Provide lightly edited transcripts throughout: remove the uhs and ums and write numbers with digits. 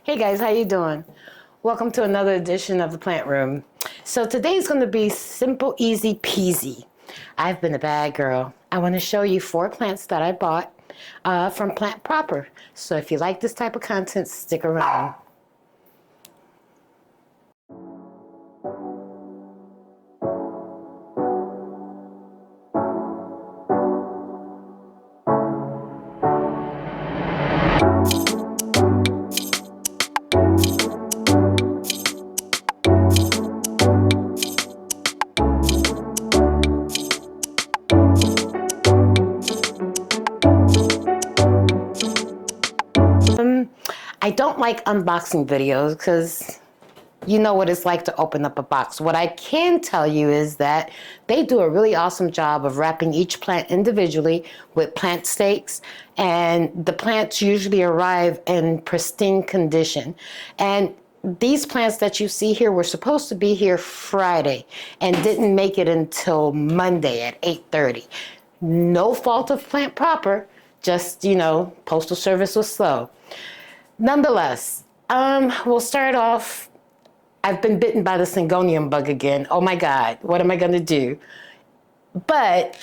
Hey guys, how you doing? Welcome to another edition of the Plant Room. So today's going to be simple, easy peasy. I've been a bad girl. I want to show you 4 plants that I bought from Plant Proper. So if you like this type of content, stick around. I don't like unboxing videos because you know what it's like to open up a box. What I can tell you is that they do a really awesome job of wrapping each plant individually with plant stakes, and the plants usually arrive in pristine condition. And these plants that you see here were supposed to be here Friday and didn't make it until Monday at 8:30. No fault of Plant Proper, just, postal service was slow. Nonetheless, we'll start off. I've been bitten by the syngonium bug again. Oh my God, what am I gonna do? But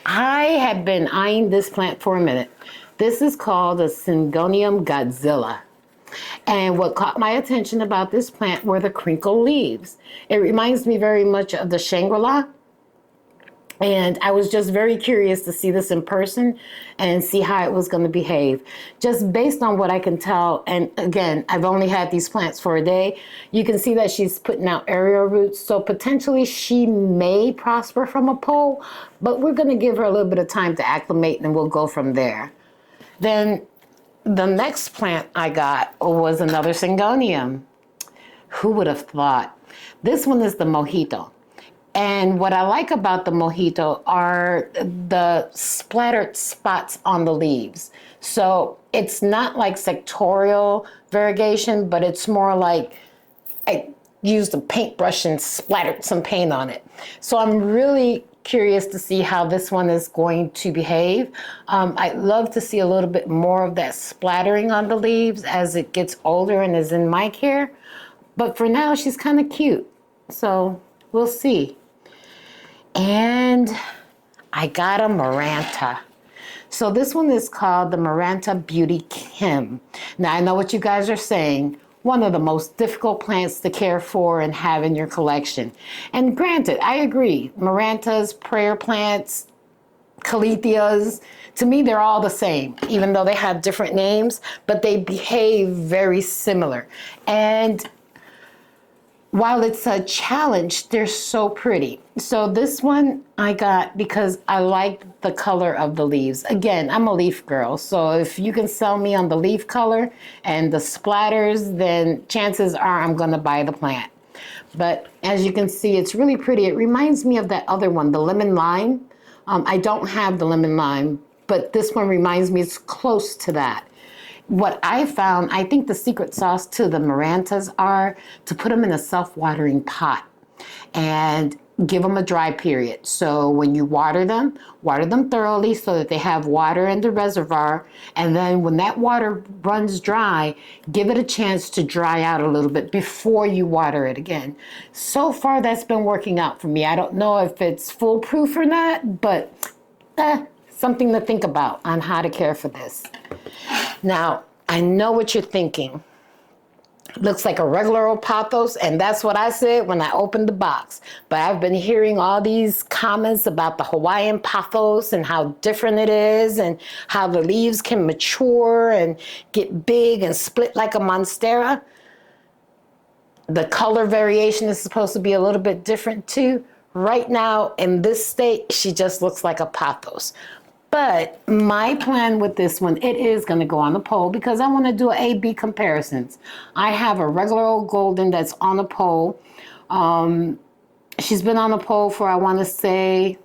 I have been eyeing this plant for a minute. This is called a Syngonium Godzilla. And what caught my attention about this plant were the crinkled leaves. It reminds me very much of the Shangri-La. And I was just very curious to see this in person and see how it was going to behave. Just based on what I can tell, and again, I've only had these plants for a day, you can see that she's putting out aerial roots. So potentially she may prosper from a pole, but we're going to give her a little bit of time to acclimate and we'll go from there. Then the next plant I got was another Syngonium. Who would have thought? This one is the Mojito. And what I like about the Mojito are the splattered spots on the leaves. So it's not like sectorial variegation, but it's more like I used a paintbrush and splattered some paint on it. So I'm really curious to see how this one is going to behave. I'd love to see a little bit more of that splattering on the leaves as it gets older and is in my care. But for now, she's kind of cute. So we'll see. And I got a Maranta. So this one is called the Maranta Beauty Kim. Now I know what you guys are saying. One of the most difficult plants to care for and have in your collection. And granted, I agree. Marantas, prayer plants, caletheas, to me they're all the same, even though they have different names, but they behave very similar. And while it's a challenge, they're so pretty. So this one I got because I like the color of the leaves. Again, I'm a leaf girl, so if you can sell me on the leaf color and the splatters, then chances are I'm gonna buy the plant. But as you can see, it's really pretty. It reminds me of that other one, the lemon lime. I don't have the lemon lime, but this one reminds me, it's close to that. What I found, I think the secret sauce to the Marantas are to put them in a self-watering pot and give them a dry period. So when you water them thoroughly so that they have water in the reservoir. And then when that water runs dry, give it a chance to dry out a little bit before you water it again. So far, that's been working out for me. I don't know if it's foolproof or not, but something to think about on how to care for this. Now, I know what you're thinking. Looks like a regular old pothos, and that's what I said when I opened the box. But I've been hearing all these comments about the Hawaiian pothos and how different it is and how the leaves can mature and get big and split like a monstera. The color variation is supposed to be a little bit different too. Right now, in this state, she just looks like a pothos. But my plan with this one, it is going to go on the pole because I want to do A-B comparisons. I have a regular old golden that's on a pole. She's been on a pole for, I want to say,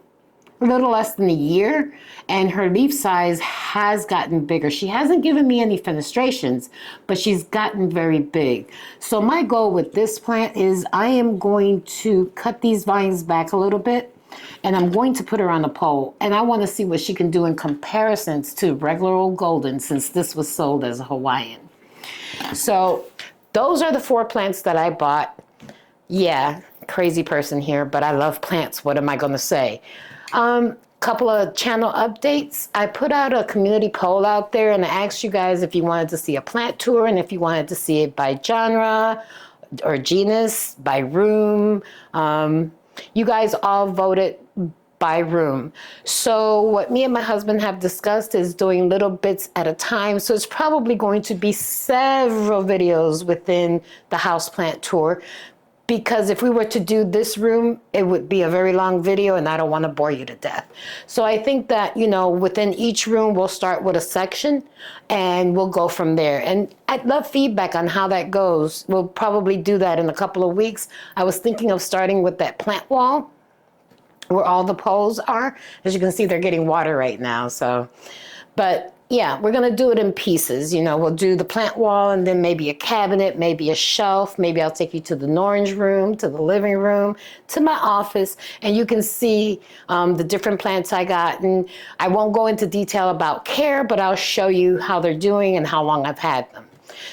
a little less than a year, and her leaf size has gotten bigger. She hasn't given me any fenestrations, but she's gotten very big. So my goal with this plant is I am going to cut these vines back a little bit, and I'm going to put her on a pole, and I want to see what she can do in comparisons to regular old golden, since this was sold as a Hawaiian. So those are the 4 plants that I bought. Yeah, crazy person here, but I love plants. What am I going to say? Couple of channel updates. I put out a community poll out there and I asked you guys if you wanted to see a plant tour and if you wanted to see it by genre or genus, by room. You guys all voted by room. So what me and my husband have discussed is doing little bits at a time. So it's probably going to be several videos within the houseplant tour, because if we were to do this room, it would be a very long video and I don't want to bore you to death. So I think that, you know, within each room, we'll start with a section and we'll go from there. And I'd love feedback on how that goes. We'll probably do that in a couple of weeks. I was thinking of starting with that plant wall where all the poles are. As you can see, they're getting water right now. So, but yeah, we're gonna do it in pieces. You know, we'll do the plant wall and then maybe a cabinet, maybe a shelf. Maybe I'll take you to the orange room, to the living room, to my office, and you can see the different plants I got. And I won't go into detail about care, but I'll show you how they're doing and how long I've had them.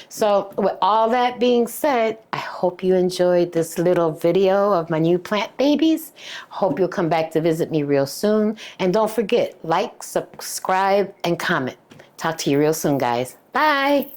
So with all that being said, I hope you enjoyed this little video of my new plant babies. Hope you'll come back to visit me real soon. And don't forget, like, subscribe, and comment. Talk to you real soon, guys. Bye.